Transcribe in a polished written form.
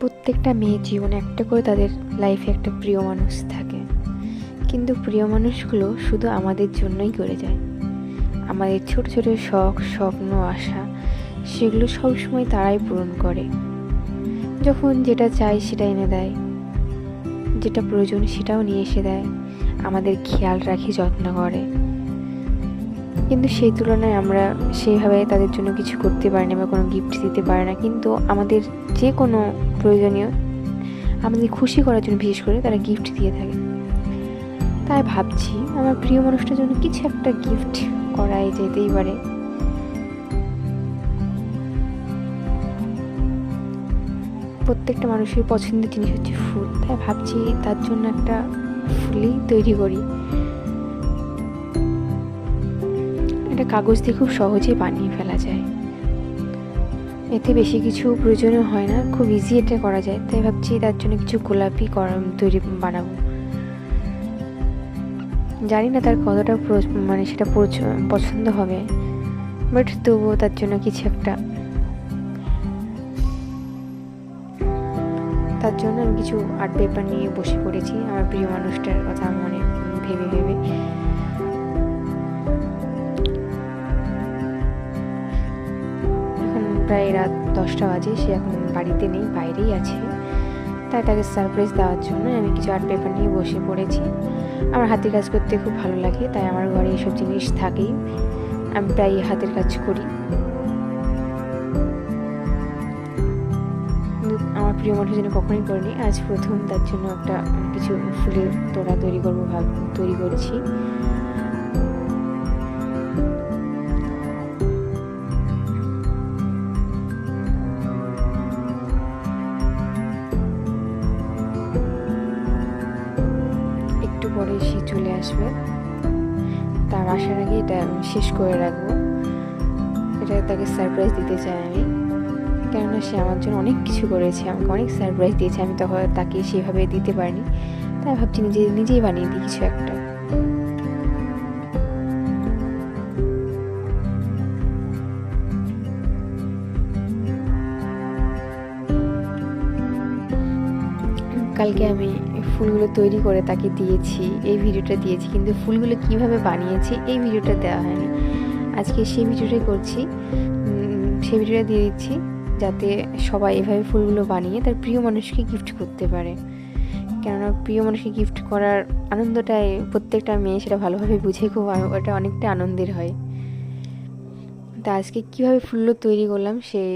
প্রত্যেকটা মেয়ের জীবনে একটা করে তাদের লাইফে একটা প্রিয় মানুষ থাকে, কিন্তু প্রিয় মানুষগুলো শুধু আমাদের জন্যই করে যায়। আমাদের ছোট ছোট শখ, স্বপ্ন, আশা সেগুলো সবসময় তারাই পূরণ করে। যখন যেটা চাই সেটা এনে দেয়, যেটা প্রয়োজন সেটাও নিয়ে এসে দেয়, আমাদের খেয়াল রাখে, যত্ন করে। কিন্তু সেই তুলনায় আমরা সেইভাবে তাদের জন্য কিছু করতে পারি না বা কোনো গিফট দিতে পারি না, কিন্তু আমাদের যে কোনো প্রয়োজনীয়, আমাদের খুশি করার জন্য বিশেষ করে তারা গিফট দিয়ে থাকে। তাই ভাবছি আমার প্রিয় মানুষটার জন্য কিছু একটা গিফট করাই যেতেই পারে। প্রত্যেকটা মানুষের পছন্দের জিনিস হচ্ছে ফুল, তাই ভাবছি তার জন্য একটা ফুলই তৈরি করি। একটা কাগজ দিয়ে খুব সহজেই বানিয়ে ফেলা যায়, এতে বেশি কিছু প্রয়োজনীয় হয় না, খুব ইজি এটা করা যায়। তাই ভাবছি তার জন্য কিছু গোলাপি বানাবো। জানি না তার কতটা সেটা পছন্দ হবে, বাট তবুও তার জন্য কিছু একটা, তার জন্য আমি কিছু আর্ট পেপার নিয়ে বসে পড়েছি আমার প্রিয় মানুষটার কথা মনে ভেবে ভেবে। এখন প্রায় রাত 10টা বাজে, সে এখন বাড়িতে নেই, বাইরেই আছে। তাই তাকে সারপ্রাইজ দেওয়ার জন্য আমি কিছু আর্ট পেপার নিয়ে বসে পড়েছি। আমার হাতের কাজ করতে খুব ভালো লাগে, তাই আমার ঘরে এসব জিনিস থাকেই, আমি প্রায় হাতের কাজ করি। আমার প্রিয় মানুষের জন্য কখনোই করিনি, আজ প্রথম তার জন্য একটা কিছু ফুলের তোড়া তৈরি করছি। একটু পরে সে চলে আসবে, তার আসার আগে এটা শেষ করে রাখবো। এটা তাকে সারপ্রাইজ দিতে চাই আমি, কেননা সে আমার জন্য অনেক কিছু করেছে, আমাকে অনেক সারপ্রাইজ দিয়েছে, আমি তখন তাকে সেভাবে দিতে পারিনি। তাই ভাবছি নিজেই বানিয়ে দিই কিছু একটা। কালকে আমি ফুলগুলো তৈরি করে তাকে দিয়েছি, এই ভিডিওটা দিয়েছি, কিন্তু ফুলগুলো কিভাবে বানিয়েছি এই ভিডিওটা দেওয়া হয়নি। আজকে সেই ভিডিওটাই করছি, সেই ভিডিওটা দিয়ে দিচ্ছি, যাতে সবাই এভাবে ফুলগুলো বানিয়ে তার প্রিয় মানুষকে গিফট করতে পারে। কেননা প্রিয় মানুষকে গিফট করার আনন্দটাই প্রত্যেকটা মেয়ে সেটা ভালোভাবে বুঝে, খুব ওটা অনেকটা আনন্দের হয়। তা আজকে কীভাবে ফুলগুলো তৈরি করলাম সেই